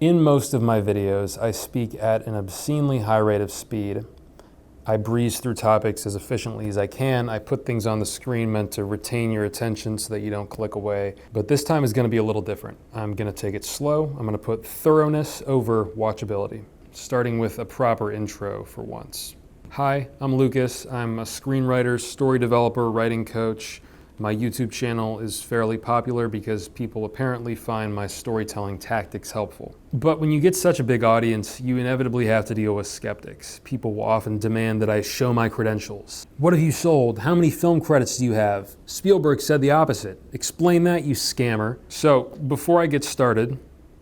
In most of my videos, I speak at an obscenely high rate of speed. I breeze through topics as efficiently as I can. I put things on the screen meant to retain your attention so that you don't click away. But this time is going to be a little different. I'm going to take it slow. I'm going to put thoroughness over watchability, starting with a proper intro for once. Hi, I'm Lucas. I'm a screenwriter, story developer, writing coach. My YouTube channel is fairly popular because people apparently find my storytelling tactics helpful. But when you get such a big audience, you inevitably have to deal with skeptics. People will often demand that I show my credentials. What have you sold? How many film credits do you have? Spielberg said the opposite. Explain that, you scammer. So before I get started,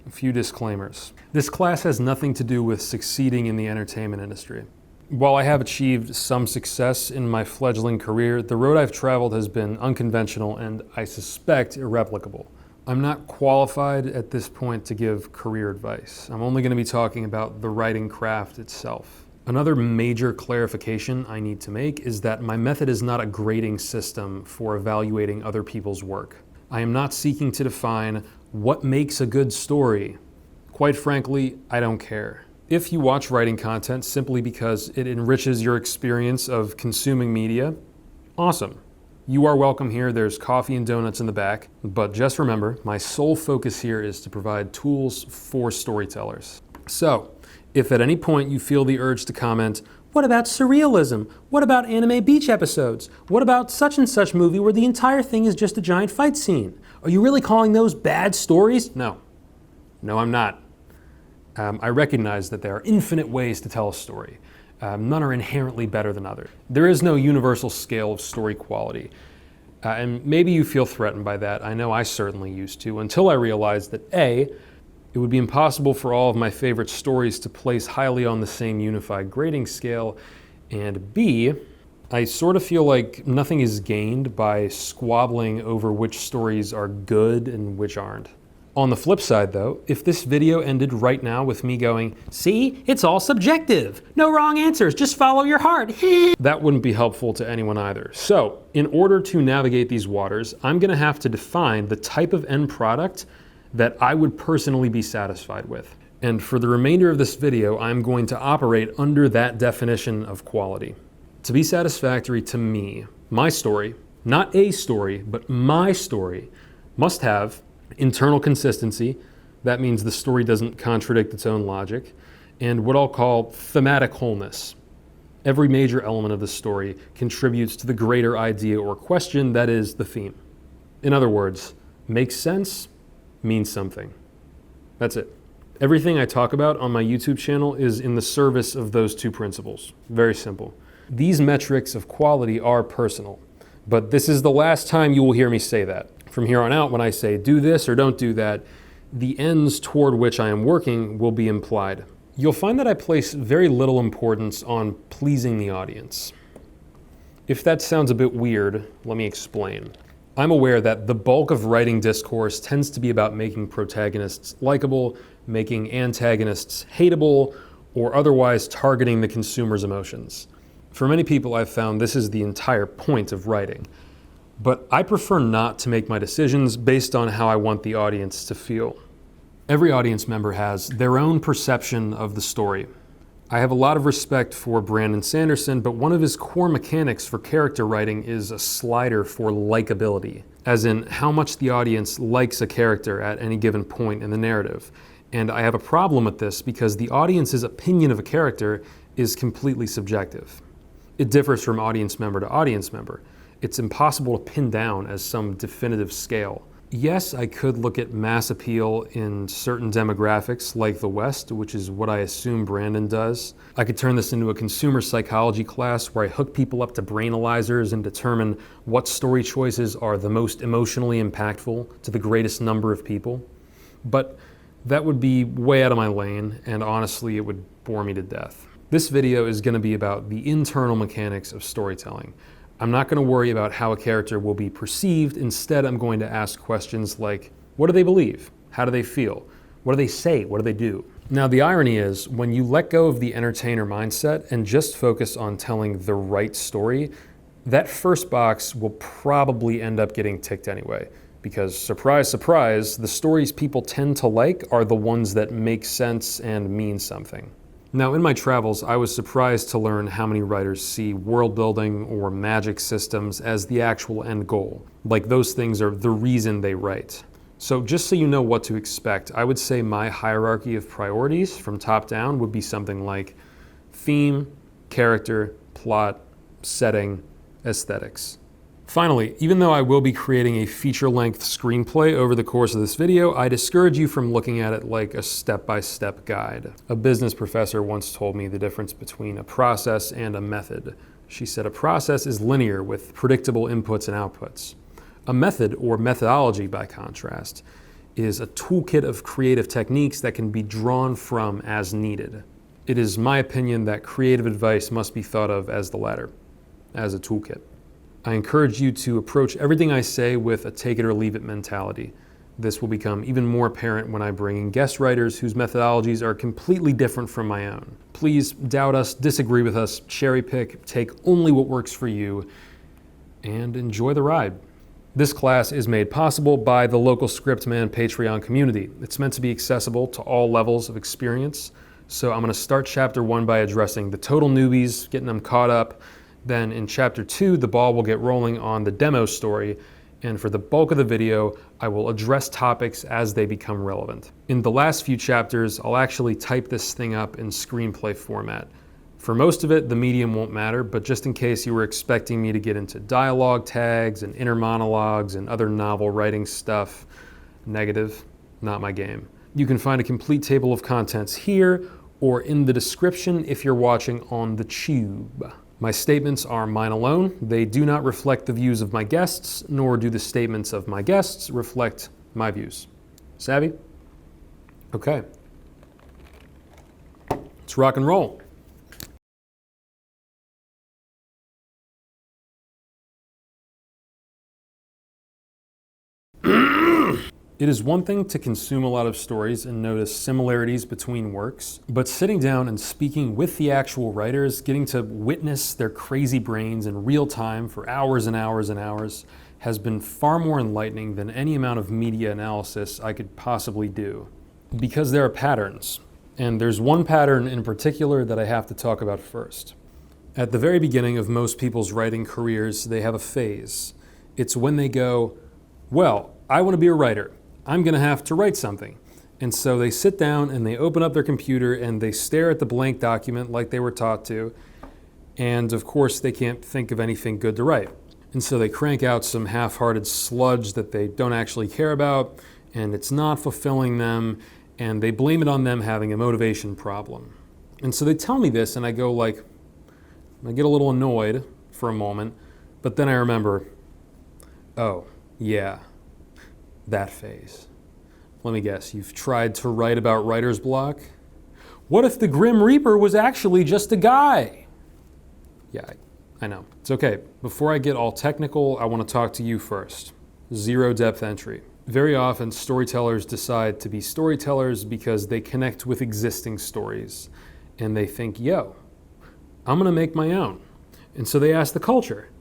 a few disclaimers. This class has nothing to do with succeeding in the entertainment industry. While I have achieved some success in my fledgling career, the road I've traveled has been unconventional and, I suspect, irreplicable. I'm not qualified at this point to give career advice. I'm only going to be talking about the writing craft itself. Another major clarification I need to make is that my method is not a grading system for evaluating other people's work. I am not seeking to define what makes a good story. Quite frankly, I don't care. If you watch writing content simply because it enriches your experience of consuming media, awesome. You are welcome here. There's coffee and donuts in the back. But just remember, my sole focus here is to provide tools for storytellers. So, if at any point you feel the urge to comment, what about surrealism? What about anime beach episodes? What about such and such movie where the entire thing is just a giant fight scene? Are you really calling those bad stories? No, I'm not. I recognize that there are infinite ways to tell a story. None are inherently better than others. There is no universal scale of story quality. And maybe you feel threatened by that. I know I certainly used to, until I realized that A, it would be impossible for all of my favorite stories to place highly on the same unified grading scale, and B, I sort of feel like nothing is gained by squabbling over which stories are good and which aren't. On the flip side though, if this video ended right now with me going, see, it's all subjective. No wrong answers, just follow your heart. That wouldn't be helpful to anyone either. So, in order to navigate these waters, I'm gonna have to define the type of end product that I would personally be satisfied with. And for the remainder of this video, I'm going to operate under that definition of quality. To be satisfactory to me, my story, not a story, but my story, must have internal consistency. That means the story doesn't contradict its own logic. And what I'll call thematic wholeness. Every major element of the story contributes to the greater idea or question that is the theme. In other words, makes sense, means something. That's it. Everything I talk about on my YouTube channel is in the service of those two principles. Very simple. These metrics of quality are personal, but this is the last time you will hear me say that. From here on out, when I say do this or don't do that, the ends toward which I am working will be implied. You'll find that I place very little importance on pleasing the audience. If that sounds a bit weird, let me explain. I'm aware that the bulk of writing discourse tends to be about making protagonists likable, making antagonists hateable, or otherwise targeting the consumer's emotions. For many people, I've found this is the entire point of writing. But I prefer not to make my decisions based on how I want the audience to feel. Every audience member has their own perception of the story. I have a lot of respect for Brandon Sanderson, but one of his core mechanics for character writing is a slider for likability, as in how much the audience likes a character at any given point in the narrative. And I have a problem with this because the audience's opinion of a character is completely subjective. It differs from audience member to audience member. It's impossible to pin down as some definitive scale. Yes, I could look at mass appeal in certain demographics like the West, which is what I assume Brandon does. I could turn this into a consumer psychology class where I hook people up to brainalyzers and determine what story choices are the most emotionally impactful to the greatest number of people. But that would be way out of my lane, and honestly, it would bore me to death. This video is going to be about the internal mechanics of storytelling. I'm not going to worry about how a character will be perceived. Instead, I'm going to ask questions like, what do they believe? How do they feel? What do they say? What do they do? Now, the irony is, when you let go of the entertainer mindset and just focus on telling the right story, that first box will probably end up getting ticked anyway. Because surprise, surprise, the stories people tend to like are the ones that make sense and mean something. Now, in my travels, I was surprised to learn how many writers see world building or magic systems as the actual end goal. Like those things are the reason they write. So just so you know what to expect, I would say my hierarchy of priorities from top down would be something like theme, character, plot, setting, aesthetics. Finally, even though I will be creating a feature-length screenplay over the course of this video, I discourage you from looking at it like a step-by-step guide. A business professor once told me the difference between a process and a method. She said a process is linear with predictable inputs and outputs. A method, or methodology by contrast, is a toolkit of creative techniques that can be drawn from as needed. It is my opinion that creative advice must be thought of as the latter, as a toolkit. I encourage you to approach everything I say with a take it or leave it mentality. This will become even more apparent when I bring in guest writers whose methodologies are completely different from my own. Please doubt us, disagree with us, cherry pick, take only what works for you, and enjoy the ride. This class is made possible by the local Scriptman Patreon community. It's meant to be accessible to all levels of experience. So I'm going to start chapter 1 by addressing the total newbies, getting them caught up. Then in chapter 2, the ball will get rolling on the demo story. And for the bulk of the video, I will address topics as they become relevant. In the last few chapters, I'll actually type this thing up in screenplay format. For most of it, the medium won't matter, but just in case you were expecting me to get into dialogue tags and inner monologues and other novel writing stuff, negative, not my game. You can find a complete table of contents here or in the description if you're watching on the tube. My statements are mine alone. They do not reflect the views of my guests, nor do the statements of my guests reflect my views. Savvy? Okay. Let's rock and roll. It is one thing to consume a lot of stories and notice similarities between works, but sitting down and speaking with the actual writers, getting to witness their crazy brains in real time for hours and hours and hours, has been far more enlightening than any amount of media analysis I could possibly do. Because there are patterns, and there's one pattern in particular that I have to talk about first. At the very beginning of most people's writing careers, they have a phase. It's when they go, well, I want to be a writer. I'm going to have to write something. And so they sit down and they open up their computer and they stare at the blank document like they were taught to. And of course, they can't think of anything good to write. And so they crank out some half-hearted sludge that they don't actually care about, and it's not fulfilling them, and they blame it on them having a motivation problem. And so they tell me this, and I go like, I get a little annoyed for a moment, but then I remember, oh, yeah. That phase. Let me guess, you've tried to write about writer's block? What if the Grim Reaper was actually just a guy? Yeah, I know. It's okay. Before I get all technical, I want to talk to you first. Zero depth entry. Very often, storytellers decide to be storytellers because they connect with existing stories. And they think, yo, I'm going to make my own. And so they ask the culture,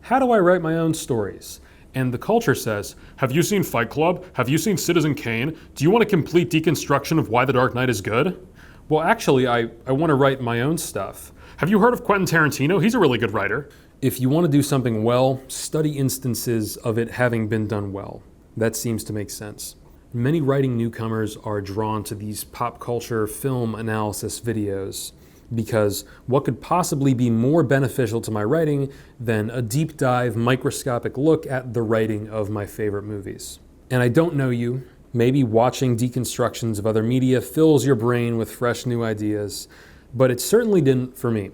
how do I write my own stories? And the culture says, have you seen Fight Club? Have you seen Citizen Kane? Do you want a complete deconstruction of why The Dark Knight is good? Well, actually, I want to write my own stuff. Have you heard of Quentin Tarantino? He's a really good writer. If you want to do something well, study instances of it having been done well. That seems to make sense. Many writing newcomers are drawn to these pop culture film analysis videos, because what could possibly be more beneficial to my writing than a deep dive, microscopic look at the writing of my favorite movies? And I don't know you. Maybe watching deconstructions of other media fills your brain with fresh new ideas, but it certainly didn't for me.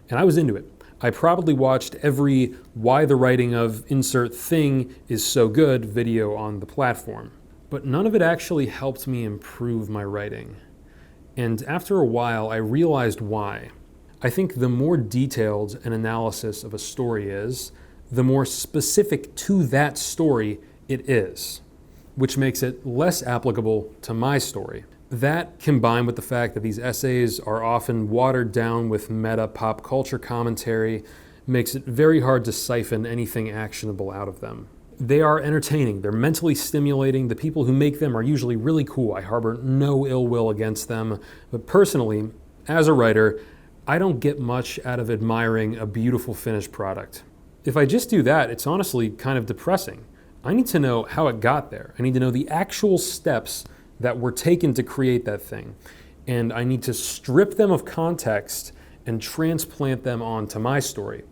And I was into it. I probably watched every why the writing of insert thing is so good video on the platform. But none of it actually helped me improve my writing. And after a while, I realized why. I think the more detailed an analysis of a story is, the more specific to that story it is, which makes it less applicable to my story. That, combined with the fact that these essays are often watered down with meta pop culture commentary, makes it very hard to siphon anything actionable out of them. They are entertaining, they're mentally stimulating. The people who make them are usually really cool. I harbor no ill will against them. But personally, as a writer, I don't get much out of admiring a beautiful finished product. If I just do that, it's honestly kind of depressing. I need to know how it got there. I need to know the actual steps that were taken to create that thing. And I need to strip them of context and transplant them onto my story.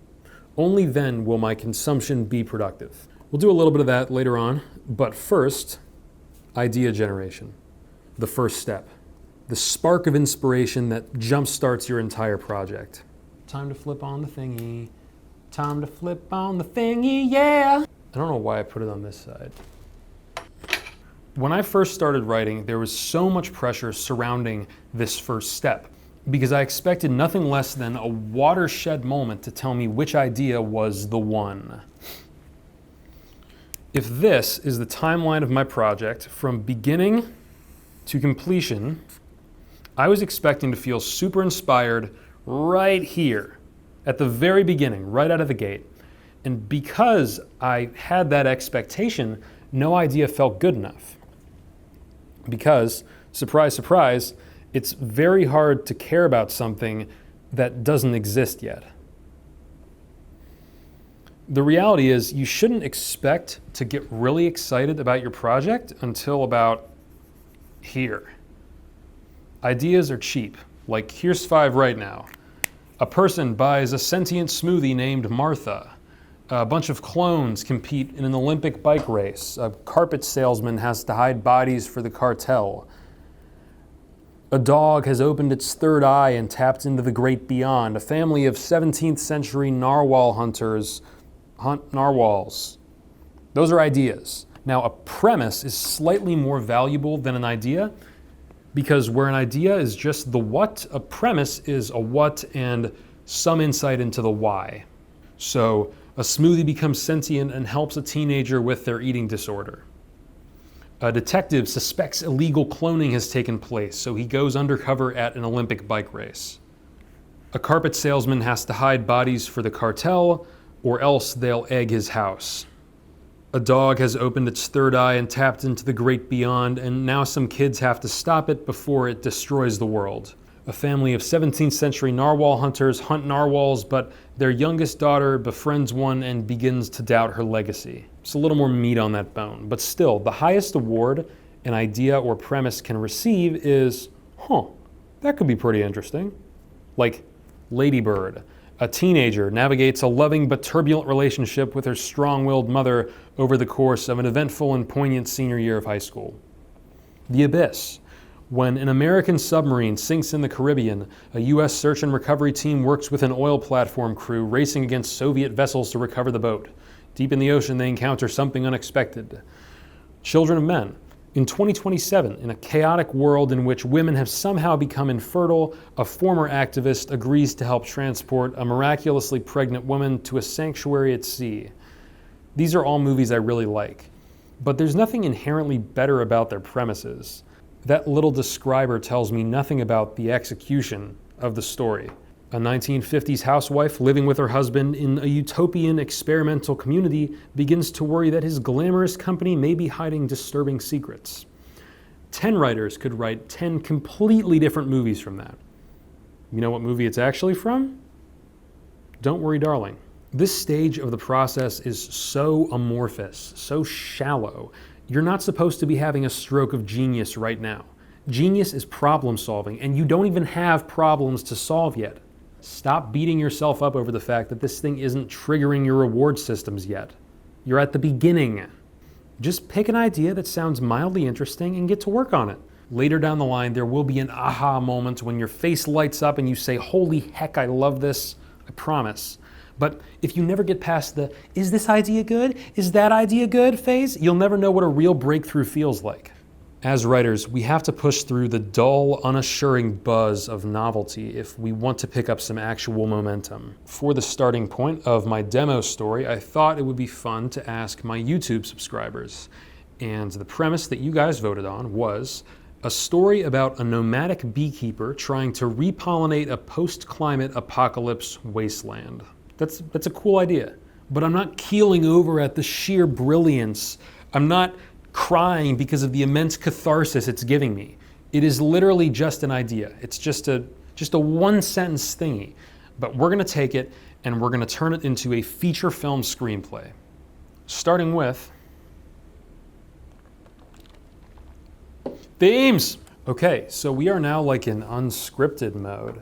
Only then will my consumption be productive. We'll do a little bit of that later on, but first, idea generation. The first step. The spark of inspiration that jumpstarts your entire project. Time to flip on the thingy. Time to flip on the thingy, yeah! I don't know why I put it on this side. When I first started writing, there was so much pressure surrounding this first step because I expected nothing less than a watershed moment to tell me which idea was the one. If this is the timeline of my project from beginning to completion, I was expecting to feel super inspired right here at the very beginning, right out of the gate. And because I had that expectation, no idea felt good enough. Because, surprise, surprise, it's very hard to care about something that doesn't exist yet. The reality is you shouldn't expect to get really excited about your project until about here. Ideas are cheap. Like, here's 5 right now. A person buys a sentient smoothie named Martha. A bunch of clones compete in an Olympic bike race. A carpet salesman has to hide bodies for the cartel. A dog has opened its third eye and tapped into the great beyond. A family of 17th century narwhal hunters hunt narwhals. Those are ideas. Now, a premise is slightly more valuable than an idea because where an idea is just the what, a premise is a what and some insight into the why. So, a smoothie becomes sentient and helps a teenager with their eating disorder. A detective suspects illegal cloning has taken place, so he goes undercover at an Olympic bike race. A carpet salesman has to hide bodies for the cartel, or else they'll egg his house. A dog has opened its third eye and tapped into the great beyond, and now some kids have to stop it before it destroys the world. A family of 17th century narwhal hunters hunt narwhals, but their youngest daughter befriends one and begins to doubt her legacy. It's a little more meat on that bone, but still, the highest award an idea or premise can receive is, that could be pretty interesting. Like Lady Bird. A teenager navigates a loving but turbulent relationship with her strong-willed mother over the course of an eventful and poignant senior year of high school. The Abyss. When an American submarine sinks in the Caribbean, a U.S. search and recovery team works with an oil platform crew racing against Soviet vessels to recover the boat. Deep in the ocean, they encounter something unexpected. Children of Men. In 2027, in a chaotic world in which women have somehow become infertile, a former activist agrees to help transport a miraculously pregnant woman to a sanctuary at sea. These are all movies I really like, but there's nothing inherently better about their premises. That little describer tells me nothing about the execution of the story. A 1950s housewife living with her husband in a utopian experimental community begins to worry that his glamorous company may be hiding disturbing secrets. 10 writers could write 10 completely different movies from that. You know what movie it's actually from? Don't Worry, Darling. This stage of the process is so amorphous, so shallow. You're not supposed to be having a stroke of genius right now. Genius is problem solving, and you don't even have problems to solve yet. Stop beating yourself up over the fact that this thing isn't triggering your reward systems yet. You're at the beginning. Just pick an idea that sounds mildly interesting and get to work on it. Later down the line, there will be an aha moment when your face lights up and you say, holy heck, I love this, I promise. But if you never get past the, is this idea good? Is that idea good phase, you'll never know what a real breakthrough feels like. As writers, we have to push through the dull, unassuring buzz of novelty if we want to pick up some actual momentum. For the starting point of my demo story, I thought it would be fun to ask my YouTube subscribers. And the premise that you guys voted on was a story about a nomadic beekeeper trying to repollinate a post-climate apocalypse wasteland. That's a cool idea. but I'm not keeling over at the sheer brilliance. I'm not crying because of the immense catharsis it's giving me. It is literally just an idea. It's just a one sentence thingy. But we're going to take it and we're going to turn it into a feature film screenplay. Starting with themes. Okay, so we are now like in unscripted mode,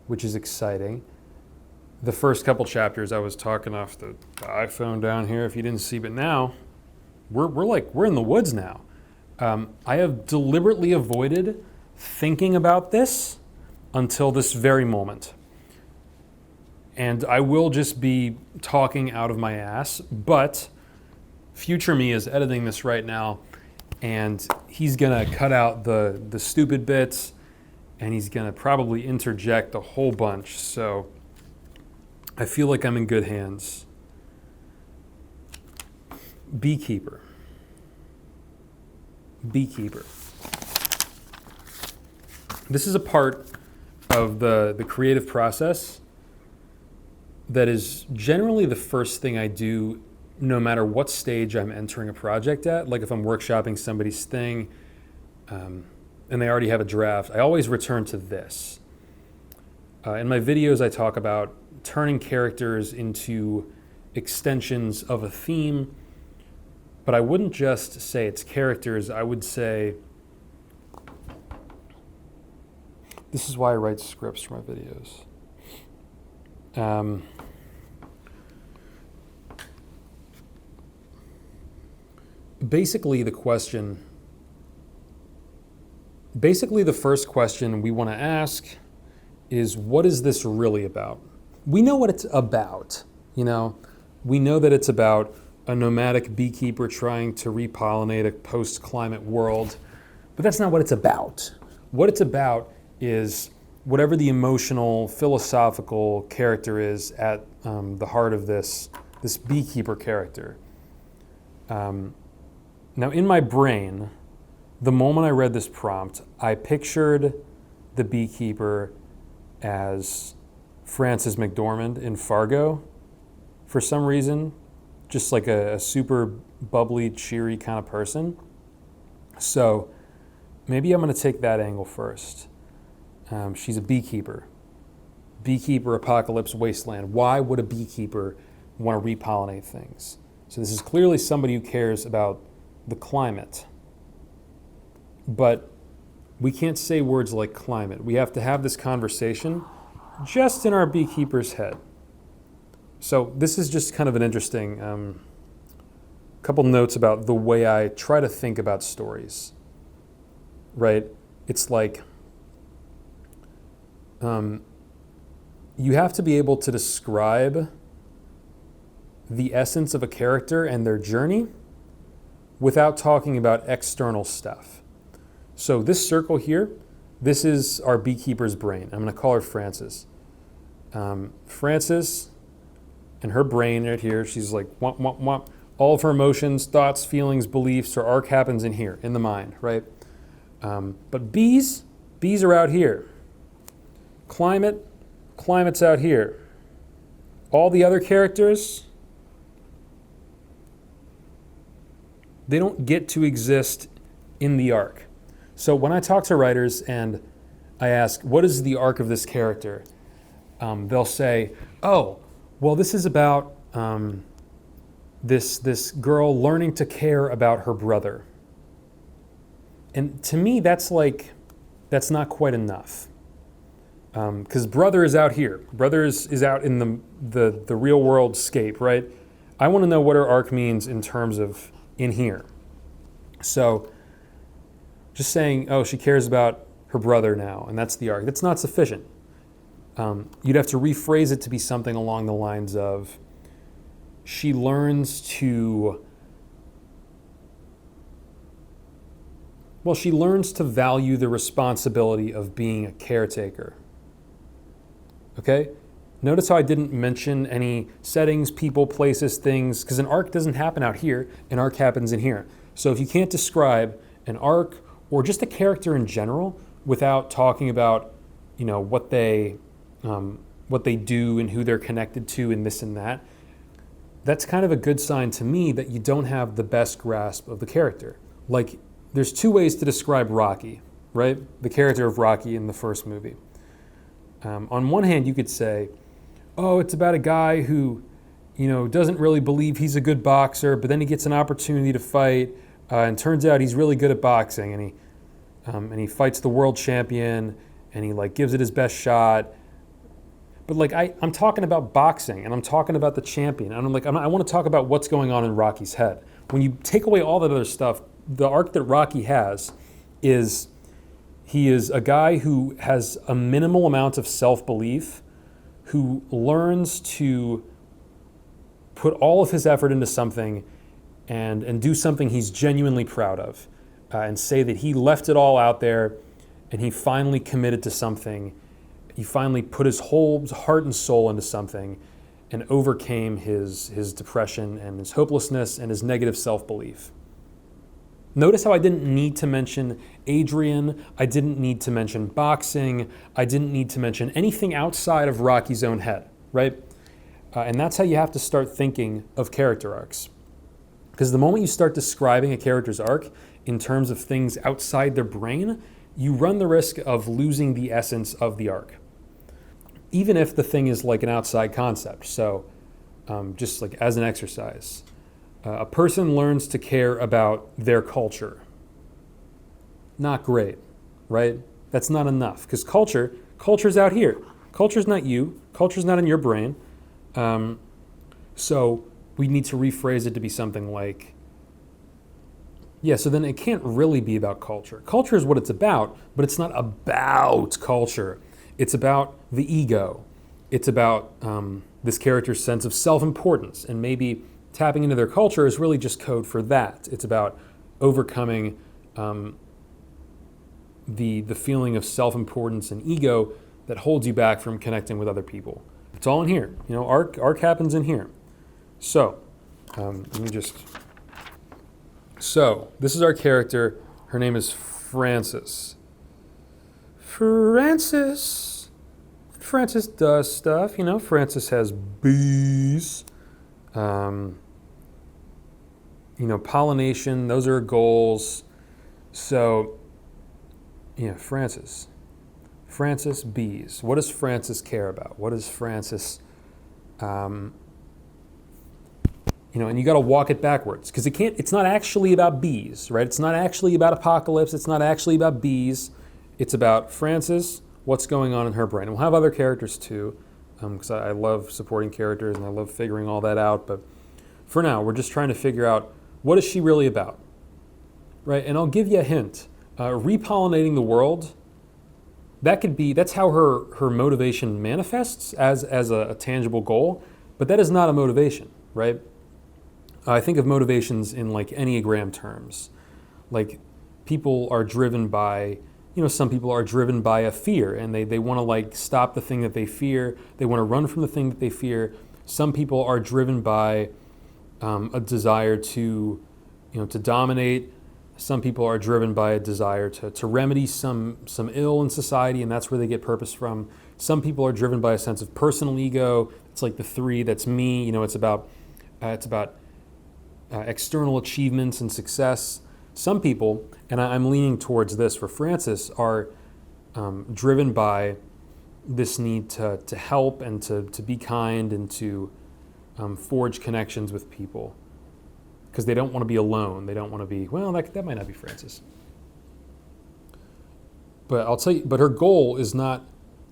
which is exciting. The first couple chapters I was talking off the iPhone down here, if you didn't see, but now we're in the woods now. I have deliberately avoided thinking about this until this very moment. And I will just be talking out of my ass, but future me is editing this right now, and he's gonna cut out the stupid bits, and he's gonna probably interject a whole bunch, so I feel like I'm in good hands. Beekeeper. This is a part of the creative process that is generally the first thing I do no matter what stage I'm entering a project at. Like if I'm workshopping somebody's thing and they already have a draft, I always return to this. In my videos, I talk about turning characters into extensions of a theme, but I wouldn't just say it's characters. I would say, this is why I write scripts for my videos. Basically, the first question we want to ask is, what is this really about? We know what it's about, you know? We know that it's about a nomadic beekeeper trying to repollinate a post-climate world, but that's not what it's about. What it's about is whatever the emotional, philosophical character is at the heart of this beekeeper character. Now, in my brain, the moment I read this prompt, I pictured the beekeeper as Frances McDormand in Fargo for some reason, just like a super bubbly, cheery kind of person. So maybe I'm going to take that angle first. She's a beekeeper. Beekeeper, apocalypse, wasteland. Why would a beekeeper want to repollinate things? So this is clearly somebody who cares about the climate. But we can't say words like climate. We have to have this conversation just in our beekeeper's head. So this is just kind of an interesting couple notes about the way I try to think about stories, right? It's like you have to be able to describe the essence of a character and their journey without talking about external stuff. So this circle here, this is our beekeeper's brain. I'm going to call her Frances. Frances and her brain right here, she's like, womp, womp, womp. All of her emotions, thoughts, feelings, beliefs, her arc happens in here, in the mind, right? But bees are out here. Climate's out here. All the other characters, they don't get to exist in the arc. So when I talk to writers and I ask, what is the arc of this character? They'll say, oh, well, this is about this girl learning to care about her brother. And to me, that's not quite enough. Because brother is out here. Brother is out in the real world scape, right? I want to know what her arc means in terms of in here. So just saying, oh, she cares about her brother now, and that's the arc. That's not sufficient. You'd have to rephrase it to be something along the lines of, she learns to value the responsibility of being a caretaker. Okay? Notice how I didn't mention any settings, people, places, things, because an arc doesn't happen out here, an arc happens in here. So if you can't describe an arc or just a character in general without talking about, you know, what they do and who they're connected to and this and that, that's kind of a good sign to me that you don't have the best grasp of the character. Like, there's two ways to describe Rocky, right? The character of Rocky in the first movie. On one hand, you could say, oh, it's about a guy who, doesn't really believe he's a good boxer, but then he gets an opportunity to fight, and turns out he's really good at boxing, and he fights the world champion, and he gives it his best shot. But I'm talking about boxing, and I'm talking about the champion, and I want to talk about what's going on in Rocky's head. When you take away all that other stuff, the arc that Rocky has is he is a guy who has a minimal amount of self-belief, who learns to put all of his effort into something and do something he's genuinely proud of, and say that he left it all out there and he finally committed to something. He finally put his whole heart and soul into something and overcame his depression and his hopelessness and his negative self-belief. Notice how I didn't need to mention Adrian, I didn't need to mention boxing, I didn't need to mention anything outside of Rocky's own head, right? And that's how you have to start thinking of character arcs. Because the moment you start describing a character's arc in terms of things outside their brain, you run the risk of losing the essence of the arc. Even if the thing is an outside concept. So just as an exercise, a person learns to care about their culture. Not great, right? That's not enough, because culture's out here. Culture's not you. Culture's not in your brain. So we need to rephrase it to be something so then it can't really be about culture. Culture is what it's about, but it's not about culture. It's about the ego. It's about this character's sense of self-importance, and maybe tapping into their culture is really just code for that. It's about overcoming the feeling of self-importance and ego that holds you back from connecting with other people. It's all in here. Arc happens in here. So, So, this is our character. Her name is Frances. Frances does stuff. Frances has bees. Pollination. Those are goals. So, Frances, bees. What does Frances care about? What does Frances, and you got to walk it backwards, because it's not actually about bees, right? It's not actually about apocalypse. It's not actually about bees. It's about Frances, what's going on in her brain. And we'll have other characters too, because I love supporting characters and I love figuring all that out. But for now, we're just trying to figure out, what is she really about, right? And I'll give you a hint. Repollinating the world, that's how her motivation manifests as a tangible goal, but that is not a motivation, right? I think of motivations in Enneagram terms. People are driven by, some people are driven by a fear, and they want to stop the thing that they fear. They want to run from the thing that they fear. Some people are driven by a desire to dominate. Some people are driven by a desire to remedy some ill in society, and that's where they get purpose from. Some people are driven by a sense of personal ego. It's the three, that's me. It's about external achievements and success. Some people, and I'm leaning towards this for Frances, are driven by this need to help and to be kind and to forge connections with people, because they don't want to be alone. They don't want to be, that might not be Frances. But I'll tell you, but her goal is not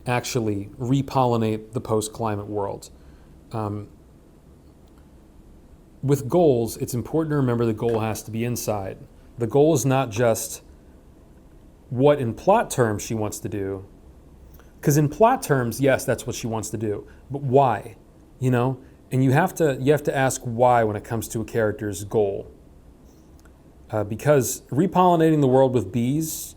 actually repollinate the post-climate world. With goals, it's important to remember the goal has to be inside. The goal is not just what in plot terms she wants to do, because in plot terms, yes, that's what she wants to do, but why? And you have to ask why when it comes to a character's goal. Because repollinating the world with bees,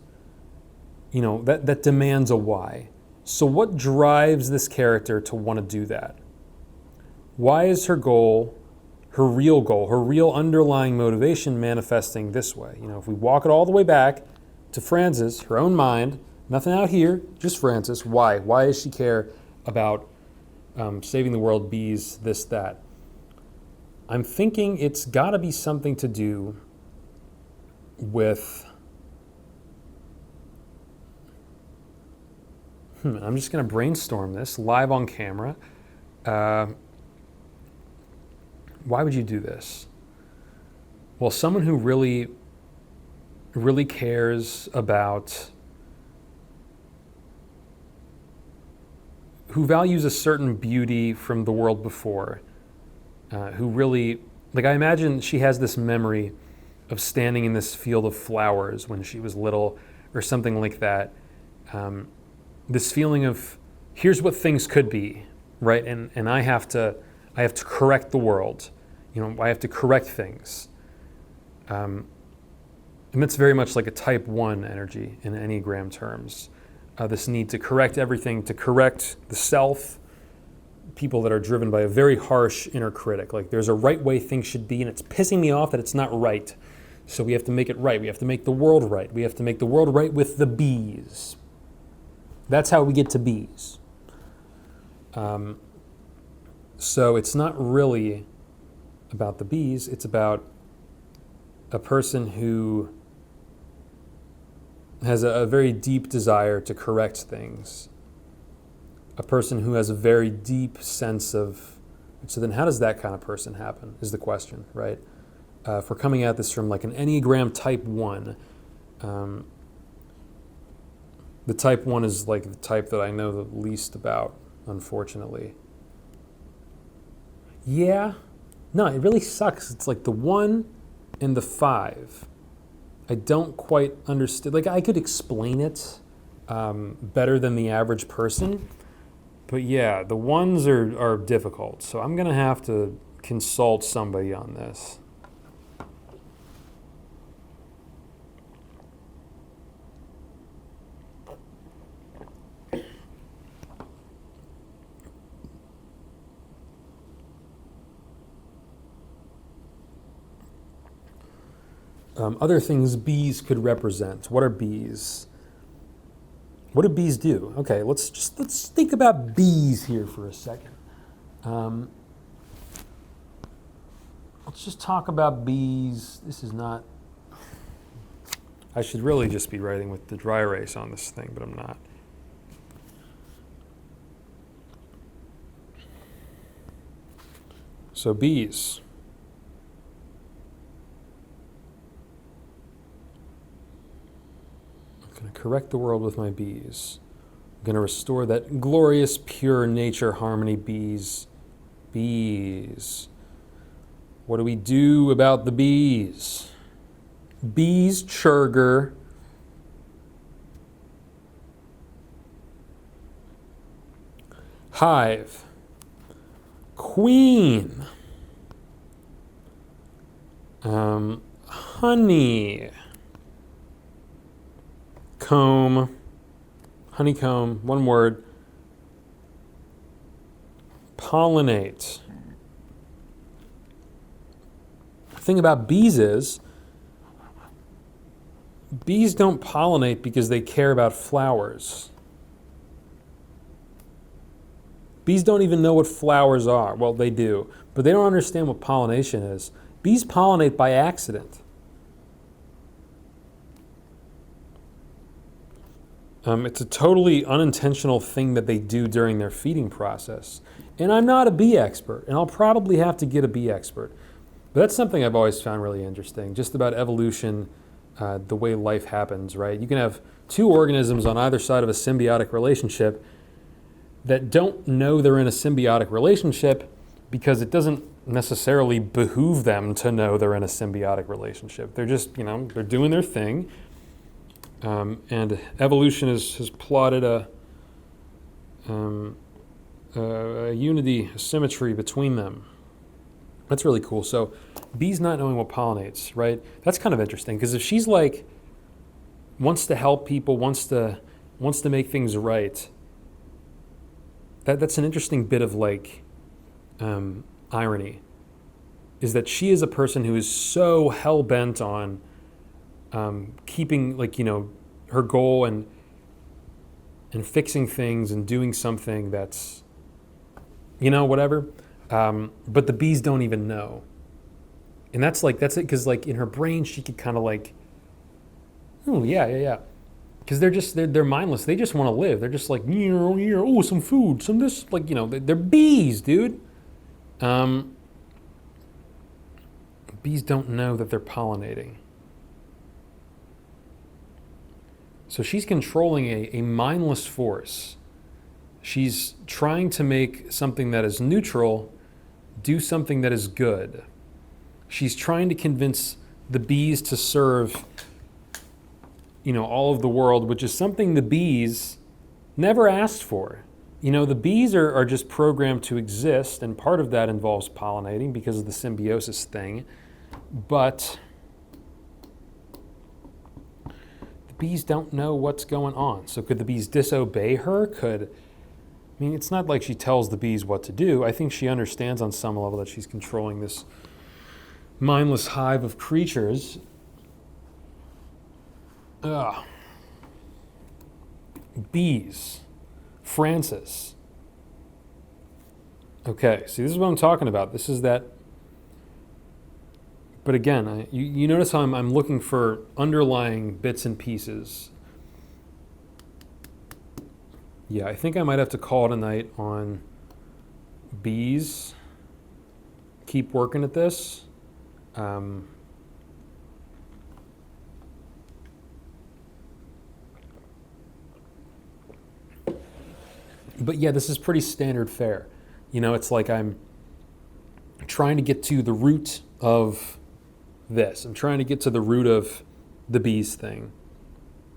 that demands a why. So what drives this character to want to do that? Why is her goal, her real underlying motivation manifesting this way? If we walk it all the way back to Frances, her own mind, nothing out here, just Frances, why? Why does she care about saving the world, bees, this, that? I'm thinking it's got to be something to do with... I'm just going to brainstorm this live on camera. Why would you do this? Well, someone who really, really cares about... who values a certain beauty from the world before, who really, like, I imagine she has this memory of standing in this field of flowers when she was little or something like that. This feeling of, here's what things could be, right? And I have to correct the world. I have to correct things. And that's very much like a type 1 energy in Enneagram terms. This need to correct everything, to correct the self. People that are driven by a very harsh inner critic. Like, there's a right way things should be, and it's pissing me off that it's not right. So we have to make it right. We have to make the world right. We have to make the world right with the bees. That's how we get to bees. So it's not really about the bees. It's about a person who has a very deep desire to correct things. A person who has a very deep sense of... So then how does that kind of person happen, is the question, right? If we're coming at this from like an Enneagram type 1, the type 1 is like the type that I know the least about, unfortunately. Yeah. No, it really sucks. It's like the 1 and the 5. I don't quite understand. Like, I could explain it better than the average person. But yeah, the 1s are difficult. So I'm going to have to consult somebody on this. Other things bees could represent. What are bees? What do bees do? Okay, let's think about bees here for a second. Let's just talk about bees. This is not... I should really just be writing with the dry erase on this thing, but I'm not. So bees. I'm going to correct the world with my bees. I'm going to restore that glorious, pure nature harmony. Bees. Bees. What do we do about the bees? Bees churger. Hive. Queen. Honey. Comb. Honeycomb. One word. Pollinate. The thing about bees is, bees don't pollinate because they care about flowers. Bees don't even know what flowers are. Well, they do, but they don't understand what pollination is. Bees pollinate by accident. It's a totally unintentional thing that they do during their feeding process. And I'm not a bee expert, and I'll probably have to get a bee expert. But that's something I've always found really interesting, just about evolution, the way life happens, right? You can have two organisms on either side of a symbiotic relationship that don't know they're in a symbiotic relationship because it doesn't necessarily behoove them to know they're in a symbiotic relationship. They're just, they're doing their thing. And evolution has plotted a unity, a symmetry between them. That's really cool. So bees not knowing what pollinates, right? That's kind of interesting, because if she's like, wants to help people, wants to make things right, that's an interesting bit of like irony, is that she is a person who is so hell-bent on keeping, her goal and fixing things and doing something that's, whatever. But the bees don't even know. And that's it, because like in her brain she could kind of like, oh yeah. Because they're mindless. They just want to live. They're just like, oh, some food, some this, like, they're bees, dude. Bees don't know that they're pollinating. So she's controlling a mindless force. She's trying to make something that is neutral do something that is good. She's trying to convince the bees to serve, all of the world, which is something the bees never asked for. The bees are just programmed to exist, and part of that involves pollinating because of the symbiosis thing. But the bees don't know what's going on. So could the bees disobey her? It's not like she tells the bees what to do. I think she understands on some level that she's controlling this mindless hive of creatures. Bees. Francis. Okay, see, this is what I'm talking about. This is that. But again, you notice how I'm looking for underlying bits and pieces. Yeah, I think I might have to call it a night on bees. Keep working at this. But yeah, this is pretty standard fare. It's like I'm trying to get to the root of this. I'm trying to get to the root of the bees thing.